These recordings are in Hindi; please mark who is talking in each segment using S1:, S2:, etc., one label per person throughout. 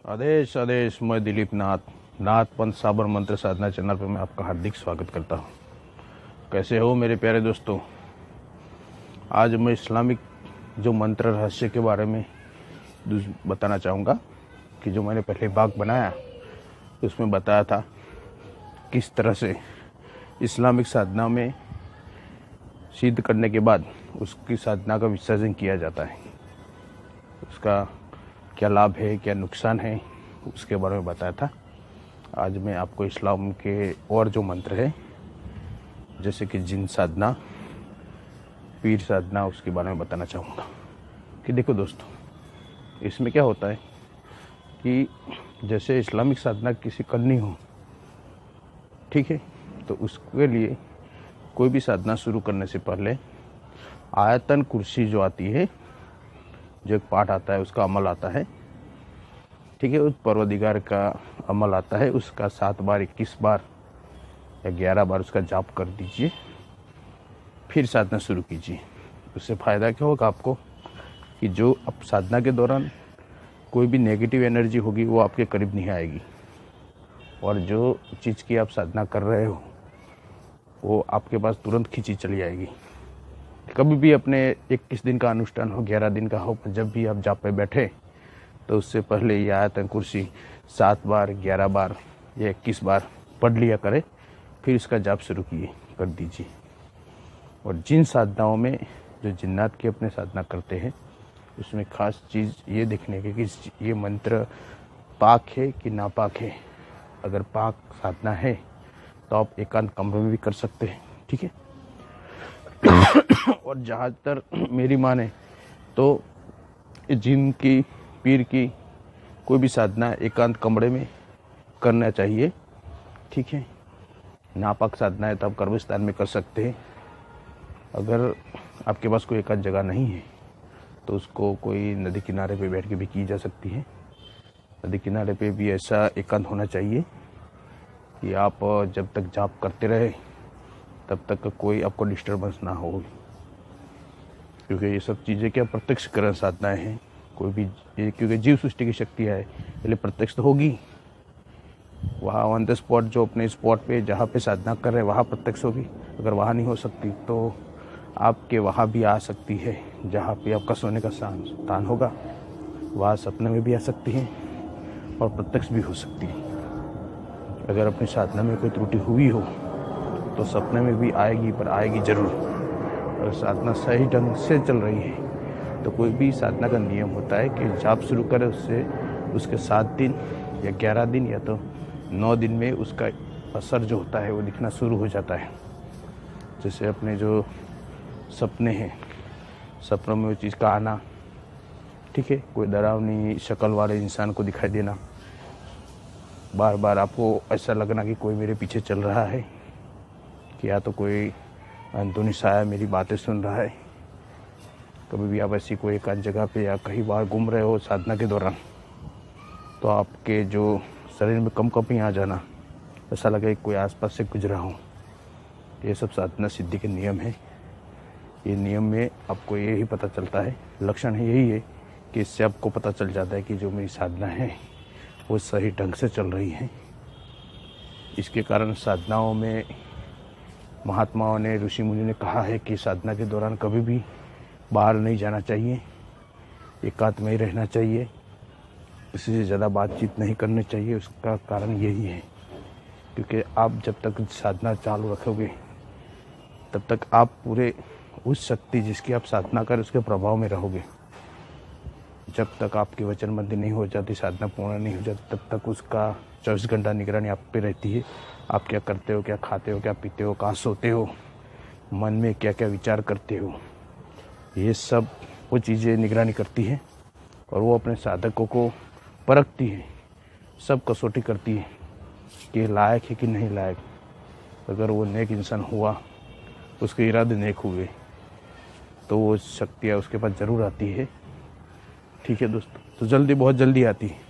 S1: आदेश आदेश। मैं दिलीप नाथ पंथ साबर मंत्र साधना चैनल पर मैं आपका हार्दिक स्वागत करता हूँ। कैसे हो मेरे प्यारे दोस्तों। आज मैं इस्लामिक जो मंत्र रहस्य के बारे में बताना चाहूँगा कि जो मैंने पहले भाग बनाया उसमें बताया था किस तरह से इस्लामिक साधना में सिद्ध करने के बाद उसकी साधना का विसर्जन किया जाता है, उसका क्या लाभ है क्या नुकसान है उसके बारे में बताया था। आज मैं आपको इस्लाम के और जो मंत्र है जैसे कि जिन साधना, पीर साधना, उसके बारे में बताना चाहूँगा। कि देखो दोस्तों, इसमें क्या होता है कि जैसे इस्लामिक साधना किसी करनी हो, ठीक है, तो उसके लिए कोई भी साधना शुरू करने से पहले आयतन कुर्सी जो आती है, जो एक पाठ आता है, उसका अमल आता है, ठीक है, उस परवदिगार का अमल आता है, उसका 7 बार 21 बार या 11 बार उसका जाप कर दीजिए, फिर साधना शुरू कीजिए। उससे फ़ायदा क्या होगा आपको कि जो अब साधना के दौरान कोई भी नेगेटिव एनर्जी होगी वो आपके करीब नहीं आएगी, और जो चीज़ की आप साधना कर रहे हो वो आपके पास तुरंत खींची चली आएगी। कभी भी अपने 21 दिन का अनुष्ठान हो, 11 दिन का हो, जब भी आप जाप पे बैठे तो उससे पहले ये आयतन कुर्सी 7 बार 11 बार या 21 बार पढ़ लिया करें, फिर इसका जाप शुरू कर दीजिए। और जिन साधनाओं में जो जिन्नात की अपने साधना करते हैं उसमें ख़ास चीज़ ये देखने की कि ये मंत्र पाक है कि नापाक है। अगर पाक साधना है तो आप एकांत कमरे में भी कर सकते हैं, ठीक है। और जहाँ तक मेरी माने तो जिन की, पीर की कोई भी साधना एकांत कमरे में करना चाहिए, ठीक है। नापाक साधना है तो आप कब्रिस्तान में कर सकते हैं। अगर आपके पास कोई एकांत जगह नहीं है तो उसको कोई नदी किनारे पे बैठ के भी की जा सकती है। नदी किनारे पे भी ऐसा एकांत होना चाहिए कि आप जब तक जाप करते रहे तब तक कोई आपको डिस्टर्बेंस ना हो, क्योंकि ये सब चीज़ें क्या प्रत्यक्षकरण साधनाएं हैं। कोई भी ये क्योंकि जीव सृष्टि की शक्ति है, पहले प्रत्यक्ष तो होगी, वहाँ ऑन द स्पॉट जो अपने स्पॉट पे जहाँ पे साधना कर रहे हैं वहाँ प्रत्यक्ष होगी। अगर वहाँ नहीं हो सकती तो आपके वहाँ भी आ सकती है, जहाँ पे आपका सोने का स्थान होगा वहाँ सपने में भी आ सकती है और प्रत्यक्ष भी हो सकती है। अगर अपनी साधना में कोई त्रुटि हुई हो तो सपने में भी आएगी, पर आएगी ज़रूर। अगर साधना सही ढंग से चल रही है तो कोई भी साधना का नियम होता है कि जाप शुरू करें उसके 7 दिन या 11 दिन या तो 9 दिन में उसका असर जो होता है वो दिखना शुरू हो जाता है। जैसे अपने जो सपने हैं, सपनों में वो चीज़ का आना, ठीक है, कोई डरावनी शक्ल वाले इंसान को दिखाई देना, बार बार आपको ऐसा लगना कि कोई मेरे पीछे चल रहा है, कि या तो कोई अंदरूनी साया मेरी बातें सुन रहा है। कभी भी आप ऐसी कोई एक जगह पे या कहीं बार घूम रहे हो साधना के दौरान तो आपके जो शरीर में कंपन आ जाना, ऐसा लगे कोई आसपास से गुजरा हो, ये सब साधना सिद्धि के नियम है। ये नियम में आपको यही पता चलता है, लक्षण है यही है कि इससे आपको पता चल जाता है कि जो मेरी साधना है वो सही ढंग से चल रही है। इसके कारण साधनाओं में महात्माओं ने, ऋषि मुनि ने कहा है कि साधना के दौरान कभी भी बाहर नहीं जाना चाहिए, एकांत में ही रहना चाहिए, किसी से ज़्यादा बातचीत नहीं करनी चाहिए। उसका कारण यही है क्योंकि आप जब तक साधना चालू रखोगे तब तक आप पूरे उस शक्ति जिसकी आप साधना करें उसके प्रभाव में रहोगे। जब तक आपकी वचनबंदी नहीं हो जाती, साधना पूर्ण नहीं हो जाती, तब तक उसका 24 घंटा निगरानी आप पे रहती है। आप क्या करते हो, क्या खाते हो, क्या पीते हो, कहाँ सोते हो, मन में क्या क्या विचार करते हो, ये सब वो चीज़ें निगरानी करती है और वो अपने साधकों को परखती है, सब कसौटी करती है कि लायक है कि नहीं लायक। अगर वो नेक इंसान हुआ, उसके इरादे नेक हुए, तो वो शक्तियाँ उसके पास ज़रूर आती है, ठीक है दोस्तों। तो जल्दी, बहुत जल्दी आती है।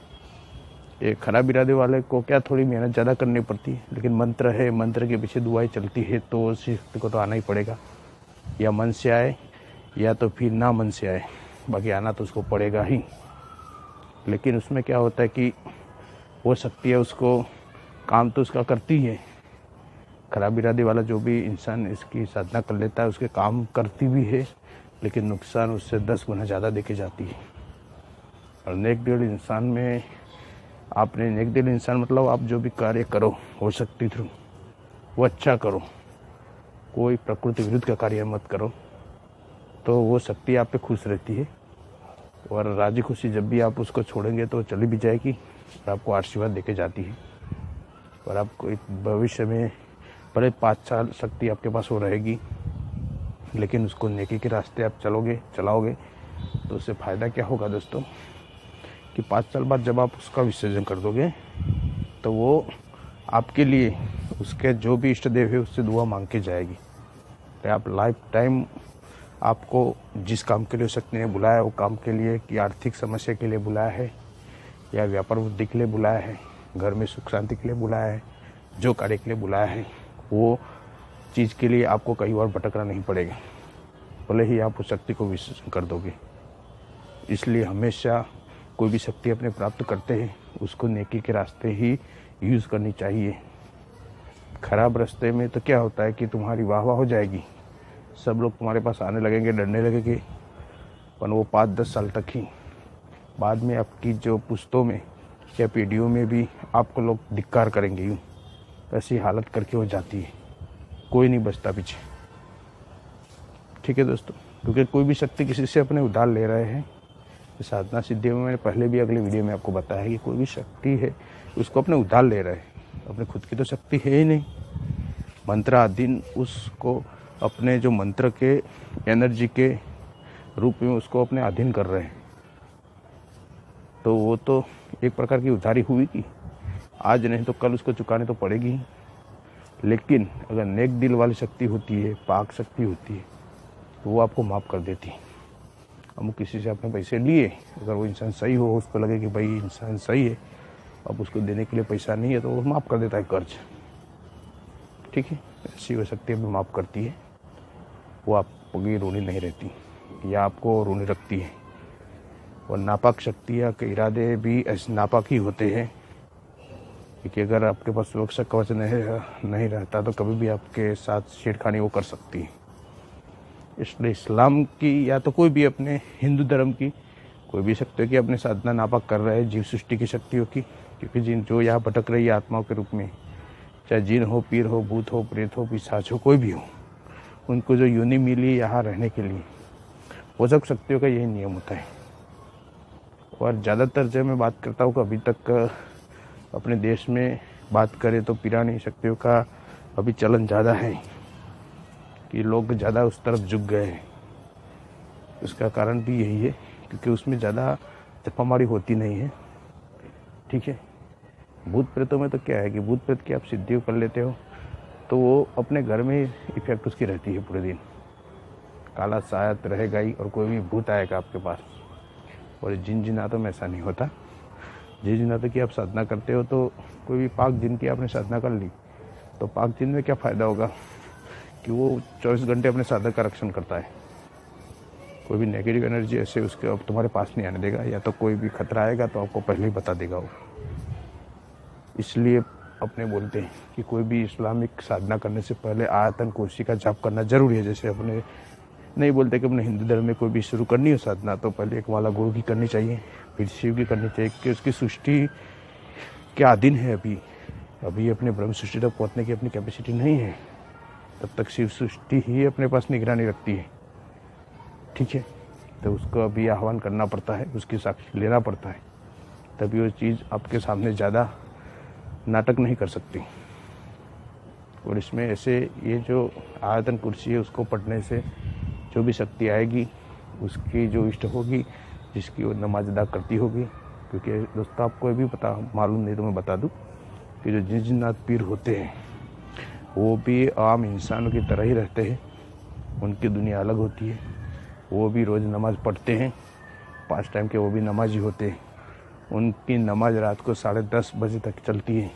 S1: ये खराब इरादे वाले को क्या थोड़ी मेहनत ज़्यादा करनी पड़ती है, लेकिन मंत्र है, मंत्र के पीछे दुआएं चलती है तो उस शक्ति को तो आना ही पड़ेगा, या मन से आए या तो फिर ना मन से आए, बाकी आना तो उसको पड़ेगा ही। लेकिन उसमें क्या होता है कि वो शक्ति है, उसको काम तो उसका करती है। खराब इरादे वाला जो भी इंसान इसकी साधना कर लेता है उसके काम करती भी है, लेकिन नुकसान उससे 10 गुना ज़्यादा देके जाती है। और नेक दिल इंसान में आपने नेक दिल इंसान मतलब आप जो भी कार्य करो हो शक्ति थ्रू वो अच्छा करो, कोई प्रकृति विरुद्ध का कार्य मत करो, तो वो शक्ति आप पे खुश रहती है। और राजी खुशी जब भी आप उसको छोड़ेंगे तो चली भी जाएगी और आपको आशीर्वाद देके जाती है। और आपको एक भविष्य में बड़े 5 साल शक्ति आपके पास वो रहेगी, लेकिन उसको नेकी के रास्ते आप चलाओगे तो उससे फ़ायदा क्या होगा दोस्तों कि 5 साल बाद जब आप उसका विसर्जन कर दोगे तो वो आपके लिए उसके जो भी इष्ट देव है उससे दुआ मांग के जाएगी। तो आप लाइफ टाइम आपको जिस काम के लिए शक्ति ने बुलाया वो काम के लिए, कि आर्थिक समस्या के लिए बुलाया है या व्यापार वृद्धि के लिए बुलाया है, घर में सुख शांति के लिए बुलाया है, जो कार्य के लिए बुलाया है वो चीज़ के लिए आपको कहीं और भटकना नहीं पड़ेगा, भले ही आप उस शक्ति को विसर्जन कर दोगे। इसलिए हमेशा कोई भी शक्ति अपने प्राप्त करते हैं उसको नेकी के रास्ते ही यूज़ करनी चाहिए। खराब रास्ते में तो क्या होता है कि तुम्हारी वाह हो जाएगी, सब लोग तुम्हारे पास आने लगेंगे, डरने लगेंगे, पर वो 5-10 साल तक ही। बाद में आपकी जो पुश्तों में या पीढ़ियों में भी आपको लोग धिक्कार करेंगे, यूँ ऐसी हालत करके हो जाती है, कोई नहीं बचता पीछे। ठीक है दोस्तों, क्योंकि कोई भी शक्ति किसी से अपने उधार ले रहे हैं। साधना सिद्धि में मैंने पहले भी अगले वीडियो में आपको बताया है कि कोई भी शक्ति है उसको अपने उधार ले रहे हैं, अपने खुद की तो शक्ति है ही नहीं। मंत्राधीन उसको अपने जो मंत्र के एनर्जी के रूप में उसको अपने अधीन कर रहे हैं, तो वो तो एक प्रकार की उधारी हुई कि आज नहीं तो कल उसको चुकाने तो पड़ेगी। लेकिन अगर नेक दिल वाली शक्ति होती है, पाक शक्ति होती है, तो वो आपको माफ़ कर देती है। हम किसी से अपने पैसे लिए, अगर वो इंसान सही हो, उसको लगे कि भाई इंसान सही है, अब उसको देने के लिए पैसा नहीं है, तो वो माफ़ कर देता है कर्ज। ठीक है, ऐसी वो शक्ति हमें माफ़ करती है, वो आपकी ऋणी नहीं रहती या आपको ऋणी रखती है। और नापाक शक्तियाँ के इरादे भी ऐसे नापाक ही होते हैं, क्योंकि अगर आपके पास सुरक्षा कवच नहीं रहता तो कभी भी आपके साथ छेड़खानी वो कर सकती है। इसलिए इस्लाम की या तो कोई भी अपने हिंदू धर्म की कोई भी शक्तियों की अपने साधना नापाक कर रहे हैं, जीव सृष्टि की शक्तियों की, क्योंकि जिन जो यहाँ भटक रही है आत्माओं के रूप में, चाहे जिन हो, पीर हो, भूत हो, प्रेत हो, पिशाच हो, कोई भी हो, उनको जो यूनि मिली यहाँ रहने के लिए, वो सब शक्तियों का यही नियम होता है। और ज़्यादातर जब मैं बात करता हूँ कि अभी तक अपने देश में बात करें तो पीरानी शक्तियों का अभी चलन ज़्यादा है, कि लोग ज़्यादा उस तरफ झुक गए हैं। उसका कारण भी यही है क्योंकि उसमें ज़्यादा जपामारी होती नहीं है। ठीक है, भूत प्रेतों में तो क्या है कि भूत प्रेत की आप सिद्धियों कर लेते हो तो वो अपने घर में इफेक्ट उसकी रहती है पूरे दिन, काला सायत रहेगा ही और कोई भी भूत आएगा आपके पास। और जिन जिनातों में ऐसा नहीं होता। जिन जिनातों की आप साधना करते हो तो कोई भी पाक जिन की आपने साधना कर ली, तो पाक जिन में क्या फ़ायदा होगा कि वो 24 घंटे अपने साधक का रक्षण करता है। कोई भी नेगेटिव एनर्जी ऐसे उसके अब तुम्हारे पास नहीं आने देगा, या तो कोई भी खतरा आएगा तो आपको पहले ही बता देगा वो। इसलिए अपने बोलते हैं कि कोई भी इस्लामिक साधना करने से पहले आयतन कुर्सी का जाप करना जरूरी है। जैसे अपने नहीं बोलते कि अपने हिंदू धर्म में कोई भी शुरू करनी हो साधना तो पहले एक माला गुरु की करनी चाहिए, फिर शिव की करनी चाहिए, कि उसकी सृष्टि के अधीन है। अभी अपने ब्रह्म सृष्टि तक पहुँचने की अपनी कैपेसिटी नहीं है, तब तक शिव सृष्टि ही अपने पास निगरानी रखती है। ठीक है, तो उसको अभी आह्वान करना पड़ता है, उसकी साक्षी लेना पड़ता है, तभी वो चीज़ आपके सामने ज़्यादा नाटक नहीं कर सकती। और इसमें ऐसे ये जो आयतन कुर्सी है उसको पढ़ने से जो भी शक्ति आएगी उसकी जो इष्ट होगी, जिसकी वो नमाज अदा करती होगी। क्योंकि दोस्तों आपको भी पता मालूम नहीं तो मैं बता दूं कि जो जिन्नात पीर होते हैं वो भी आम इंसानों की तरह ही रहते हैं, उनकी दुनिया अलग होती है। वो भी रोज़ नमाज़ पढ़ते हैं, 5 टाइम के वो भी नमाजी होते हैं। उनकी नमाज रात को 10:30 बजे तक चलती है।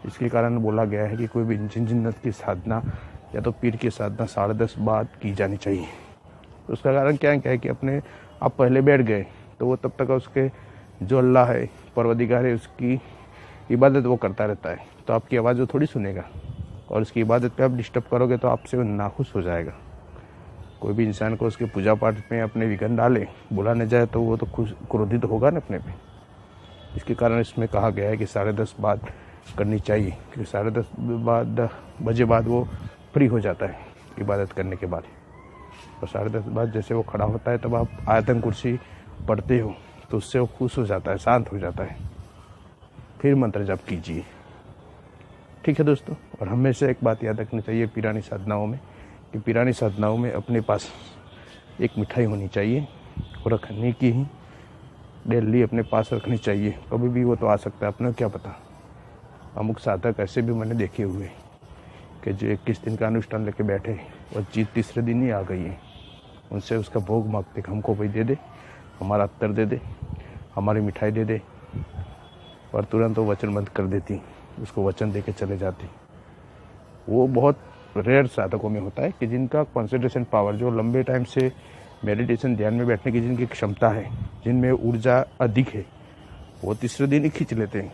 S1: इसके कारण बोला गया है कि कोई भी जिन्नत की साधना या तो पीर की साधना 10:30 बाद की जानी चाहिए। उसका कारण क्या है कि अपने आप पहले बैठ गए तो वो तब तक उसके जो अल्लाह है, परवरदिगार है, उसकी इबादत वो करता रहता है, तो आपकी आवाज़ वो थोड़ी सुनेगा। और उसकी इबादत पे आप डिस्टर्ब करोगे तो आपसे वो नाखुश हो जाएगा। कोई भी इंसान को उसके पूजा पाठ में अपने विघ्न डाले, बुलाने जाए, तो वो तो खुश क्रोधित होगा ना अपने पे। इसके कारण इसमें कहा गया है कि 10:30 बाद करनी चाहिए, क्योंकि 10:30 बजे बाद वो फ्री हो जाता है इबादत करने के बाद। और 10:30 बाद जैसे वो खड़ा होता है, तब आप आयतन कुर्सी पढ़ते हो तो उससे वो खुश हो जाता है, शांत हो जाता है। फिर मंत्र जप कीजिए, ठीक है दोस्तों। और हमेशा एक बात याद रखनी चाहिए पीरानी साधनाओं में, कि पीरानी साधनाओं में अपने पास एक मिठाई होनी चाहिए और रखने की ही डेली अपने पास रखनी चाहिए। कभी भी वो तो आ सकता है, अपने क्या पता। अमुक साधक ऐसे भी मैंने देखे हुए कि जो 21 दिन का अनुष्ठान लेके बैठे और चीज़ तीसरे दिन ही आ गई है। उनसे उसका भोग मांगते कि हमको भाई दे दे, हमारा अत्तर दे दे, हमारी मिठाई दे दे, और तुरंत वो वचनबद्ध कर देती, उसको वचन दे के चले जाती। वो बहुत रेयर साधकों में होता है कि जिनका कंसंट्रेशन पावर, जो लंबे टाइम से मेडिटेशन ध्यान में बैठने की जिनकी क्षमता है, जिनमें ऊर्जा अधिक है, वो तीसरे दिन ही खींच लेते हैं।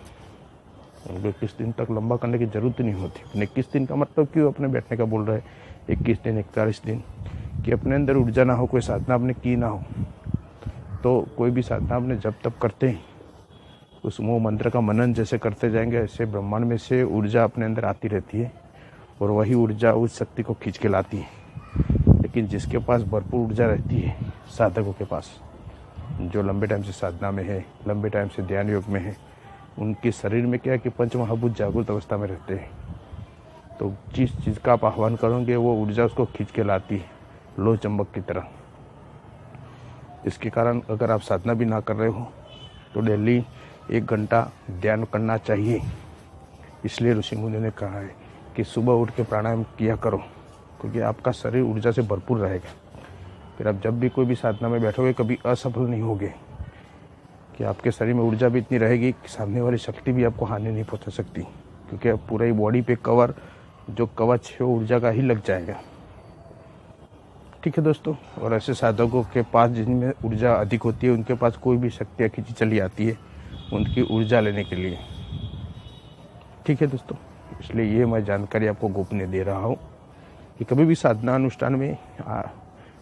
S1: उनको 21 दिन तक लंबा करने की जरूरत नहीं होती। 21 दिन का मतलब क्यों अपने बैठने का बोल रहे हैं, 21 दिन 41 दिन, कि अपने अंदर ऊर्जा ना हो, कोई साधना आपने की ना हो। तो कोई भी साधना आपने जब तब करते हैं, उस मूल मंत्र का मनन जैसे करते जाएंगे, ऐसे ब्रह्मांड में से ऊर्जा अपने अंदर आती रहती है और वही ऊर्जा उस शक्ति को खींच के लाती है। लेकिन जिसके पास भरपूर ऊर्जा रहती है, साधकों के पास, जो लंबे टाइम से साधना में है, लंबे टाइम से ध्यान योग में है, उनके शरीर में क्या है कि पंच महाभूत जागृत अवस्था में रहते हैं। तो जिस चीज़ का आप आह्वान करोगे वो ऊर्जा उसको खींच के लाती है, लो चंबक की तरह। इसके कारण अगर आप साधना भी ना कर रहे हो तो डेली 1 घंटा ध्यान करना चाहिए। इसलिए ऋषि मुनि ने कहा है कि सुबह उठ के प्राणायाम किया करो, क्योंकि आपका शरीर ऊर्जा से भरपूर रहेगा। फिर आप जब भी कोई भी साधना में बैठोगे कभी असफल नहीं होगे, कि आपके शरीर में ऊर्जा भी इतनी रहेगी कि सामने वाली शक्ति भी आपको हानि नहीं पहुंचा सकती, क्योंकि अब पूरी बॉडी पे कवर, जो कवच है वो ऊर्जा का ही लग जाएगा। ठीक है दोस्तों। और ऐसे साधकों के पास जिनमें ऊर्जा अधिक होती है, उनके पास कोई भी शक्तियाँ खींची चली आती है उनकी ऊर्जा लेने के लिए। ठीक है दोस्तों, इसलिए ये मैं जानकारी आपको गोपनीय दे रहा हूँ कि कभी भी साधना अनुष्ठान में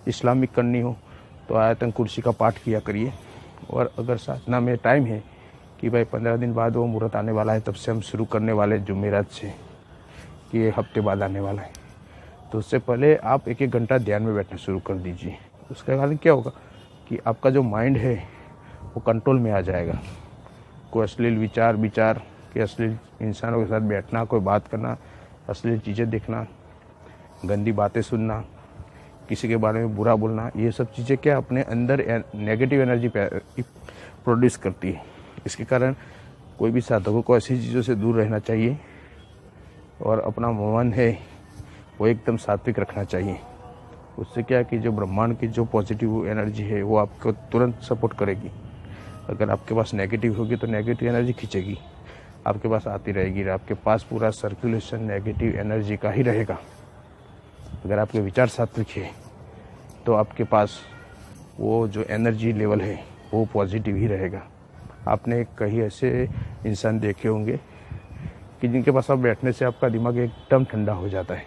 S1: इस्लामिक करनी हो तो आयतन कुर्सी का पाठ किया करिए। और अगर साधना में टाइम है कि भाई 15 दिन बाद वो मुहूर्त आने वाला है, तब से हम शुरू करने वाले जुमेरात से, कि ये हफ्ते बाद आने वाला है, तो उससे पहले आप 1-1 घंटा ध्यान में बैठना शुरू कर दीजिए। उसके कारण क्या होगा कि आपका जो माइंड है वो कंट्रोल में आ जाएगा। कोई अश्लील विचार कि अश्लील इंसानों के साथ बैठना, कोई बात करना, अश्लील चीज़ें देखना, गंदी बातें सुनना, किसी के बारे में बुरा बोलना, ये सब चीज़ें क्या अपने अंदर नेगेटिव एनर्जी प्रोड्यूस करती है। इसके कारण कोई भी साधकों को ऐसी चीज़ों से दूर रहना चाहिए और अपना मन है वो एकदम सात्विक रखना चाहिए। उससे क्या है कि जो ब्रह्मांड की जो पॉजिटिव एनर्जी है वो आपको तुरंत सपोर्ट करेगी। अगर आपके पास नेगेटिव होगी तो नेगेटिव एनर्जी खींचेगी, आपके पास आती रहेगी। आपके पास पूरा सर्कुलेशन नेगेटिव एनर्जी का ही रहेगा। अगर आपके विचार सात्विक है तो आपके पास वो जो एनर्जी लेवल है वो पॉजिटिव ही रहेगा। आपने कई ऐसे इंसान देखे होंगे कि जिनके पास आप बैठने से आपका दिमाग एकदम ठंडा हो जाता है,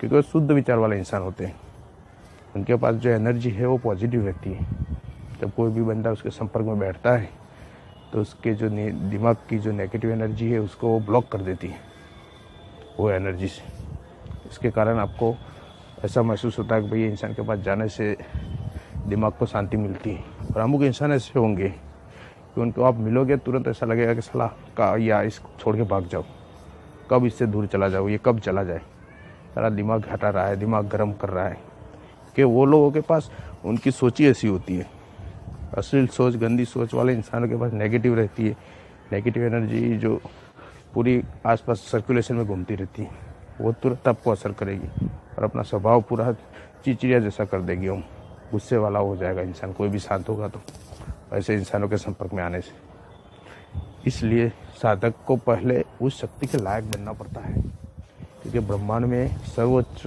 S1: क्योंकि वो शुद्ध विचार वाले इंसान होते हैं। उनके पास जो एनर्जी है वो पॉजिटिव रहती है। जब कोई भी बंदा उसके संपर्क में बैठता है तो उसके जो दिमाग की जो नेगेटिव एनर्जी है उसको वो ब्लॉक कर देती है वो एनर्जी से। इसके कारण आपको ऐसा महसूस होता है कि भाई इंसान के पास जाने से दिमाग को शांति मिलती है। और अमुक इंसान ऐसे होंगे कि उनको आप मिलोगे तुरंत ऐसा लगेगा कि साला का या इसको छोड़ के भाग जाओ, कब इससे दूर चला जाओ, ये कब चला जाए, सारा दिमाग हटा रहा है, दिमाग गर्म कर रहा है। कि वो लोगों के पास उनकी सोच ही ऐसी होती है। अश्लील सोच, गंदी सोच वाले इंसानों के पास नेगेटिव रहती है। नेगेटिव एनर्जी जो पूरी आसपास सर्कुलेशन में घूमती रहती है, वो तुरंत आपको असर करेगी और अपना स्वभाव पूरा चिड़चिड़िया जैसा कर देगी। हम गुस्से वाला हो जाएगा इंसान, कोई भी शांत होगा तो ऐसे इंसानों के संपर्क में आने से। इसलिए साधक को पहले उस शक्ति के लायक बनना पड़ता है, क्योंकि ब्रह्मांड में सर्वोच्च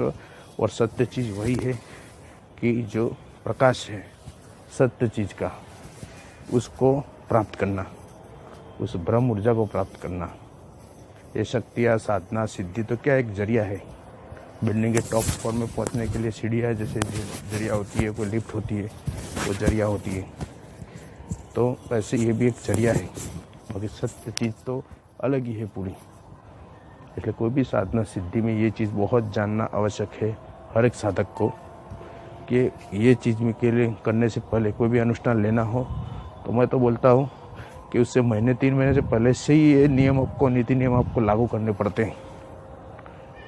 S1: और सत्य चीज़ वही है कि जो प्रकाश है सत्य चीज़ का, उसको प्राप्त करना, उस ब्रह्म ऊर्जा को प्राप्त करना। ये शक्तियाँ, साधना, सिद्धि तो क्या एक जरिया है। बिल्डिंग के टॉप फ्लोर में पहुंचने के लिए सीढ़ियाँ जैसे जरिया होती है, कोई लिफ्ट होती है, वो जरिया होती है, तो वैसे ये भी एक जरिया है। बाकी सत्य चीज़ तो अलग ही है पूरी। इसलिए कोई भी साधना सिद्धि में ये चीज़ बहुत जानना आवश्यक है हर एक साधक को, कि ये चीज़ में के लिए करने से पहले कोई भी अनुष्ठान लेना हो तो मैं तो बोलता हूँ कि उससे महीने 3 महीने से पहले से ही ये नियम आपको, नीति नियम आपको लागू करने पड़ते हैं।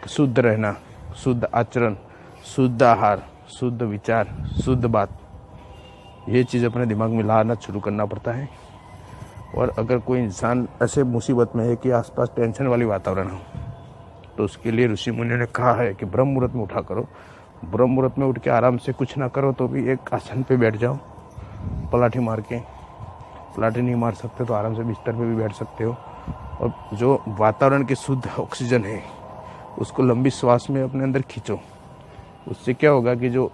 S1: शुद्ध रहना, शुद्ध आचरण, शुद्ध आहार, शुद्ध विचार, शुद्ध बात, ये चीज़ अपने दिमाग में लाना शुरू करना पड़ता है। और अगर कोई इंसान ऐसे मुसीबत में है कि आसपास टेंशन वाली वातावरण हो, तो उसके लिए ऋषि मुनि ने कहा है कि ब्रह्म मुहूर्त में उठा करो। ब्रह्म मुहूर्त में उठ के आराम से कुछ ना करो तो भी एक आसन पे बैठ जाओ, पलाठी मार के। पलाठी नहीं मार सकते तो आराम से बिस्तर पे भी बैठ सकते हो, और जो वातावरण की शुद्ध ऑक्सीजन है उसको लंबी श्वास में अपने अंदर खींचो। उससे क्या होगा कि जो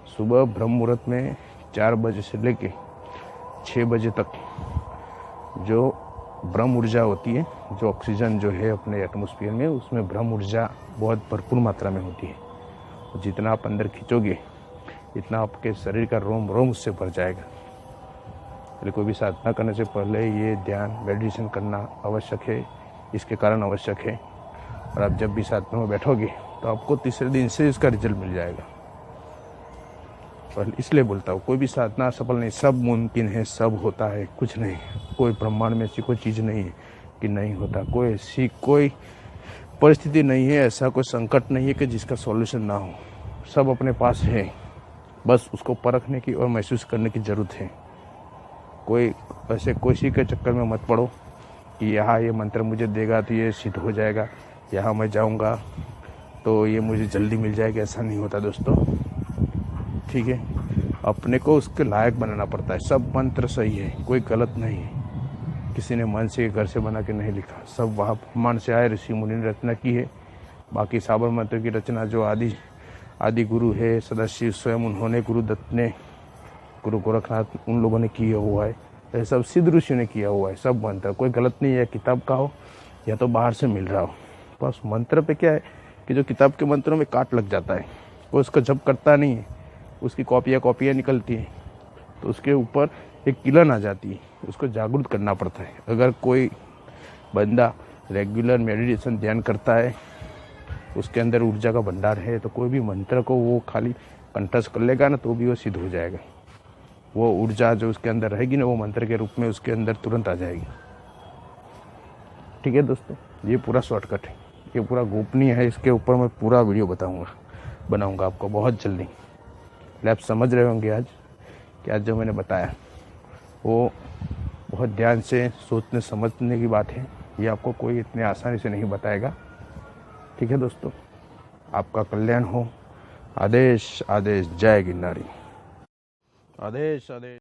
S1: सुबह ब्रह्म मुहूर्त में 4 बजे से लेके 6 बजे तक जो ब्रह्म ऊर्जा होती है, जो ऑक्सीजन जो है अपने एटमॉस्फेयर में, उसमें ब्रह्म ऊर्जा बहुत भरपूर मात्रा में होती है। और जितना आप अंदर खींचोगे इतना आपके शरीर का रोम रोम उससे भर जाएगा। इसलिए कोई भी साधना करने से पहले ये ध्यान, मेडिटेशन करना आवश्यक है, इसके कारण आवश्यक है। और आप जब भी साधना में बैठोगे तो आपको तीसरे दिन से इसका रिजल्ट मिल जाएगा। पर इसलिए बोलता हूँ कोई भी साधना सफल नहीं, सब मुमकिन है, सब होता है, कुछ नहीं, कोई ब्रह्मांड में ऐसी कोई चीज़ नहीं है कि नहीं होता। कोई ऐसी कोई परिस्थिति नहीं है, ऐसा कोई संकट नहीं है कि जिसका सॉल्यूशन ना हो। सब अपने पास है, बस उसको परखने की और महसूस करने की ज़रूरत है। कोई ऐसे किसी के चक्कर में मत पड़ो कि यहाँ ये मंत्र मुझे देगा तो ये सिद्ध हो जाएगा, यहाँ मैं जाऊँगा तो ये मुझे जल्दी मिल जाएगा, ऐसा नहीं होता दोस्तों। ठीक है, अपने को उसके लायक बनाना पड़ता है। सब मंत्र सही है, कोई गलत नहीं है, किसी ने मन से घर से बना के नहीं लिखा, सब वहाँ ब्रह्मांड से आए, ऋषि मुनि ने रचना की है। बाकी साबरमती की रचना जो आदि गुरु है सदाशिव स्वयं, उन्होंने, गुरुदत्त ने, गुरु गोरखनाथ, उन लोगों ने किया हुआ है। ये सब सिद्ध ऋषि ने किया हुआ है। सब मंत्र कोई गलत नहीं है, किताब का हो या तो बाहर से मिल रहा हो। बस मंत्र पे क्या है कि जो किताब के मंत्रों में काट लग जाता है, वो उसका जप करता नहीं है, उसकी कॉपियाँ निकलती हैं, तो उसके ऊपर एक किलन आ जाती है, उसको जागरूक करना पड़ता है। अगर कोई बंदा रेगुलर मेडिटेशन ध्यान करता है, उसके अंदर ऊर्जा का भंडार है, तो कोई भी मंत्र को वो खाली कंठस्थ कर लेगा ना तो भी वो सिद्ध हो जाएगा। वो ऊर्जा जो उसके अंदर रहेगी ना, वो मंत्र के रूप में उसके अंदर तुरंत आ जाएगी। ठीक है दोस्तों, ये पूरा शॉर्टकट है, ये पूरा गोपनीय है। इसके ऊपर मैं पूरा वीडियो बनाऊंगा आपको बहुत जल्दी। आप समझ रहे होंगे आज कि आज जो मैंने बताया वो बहुत ध्यान से सोचने समझने की बात है। ये आपको कोई इतने आसानी से नहीं बताएगा। ठीक है दोस्तों, आपका कल्याण हो। आदेश आदेश, जय गिरनारी। आदेश आदेश।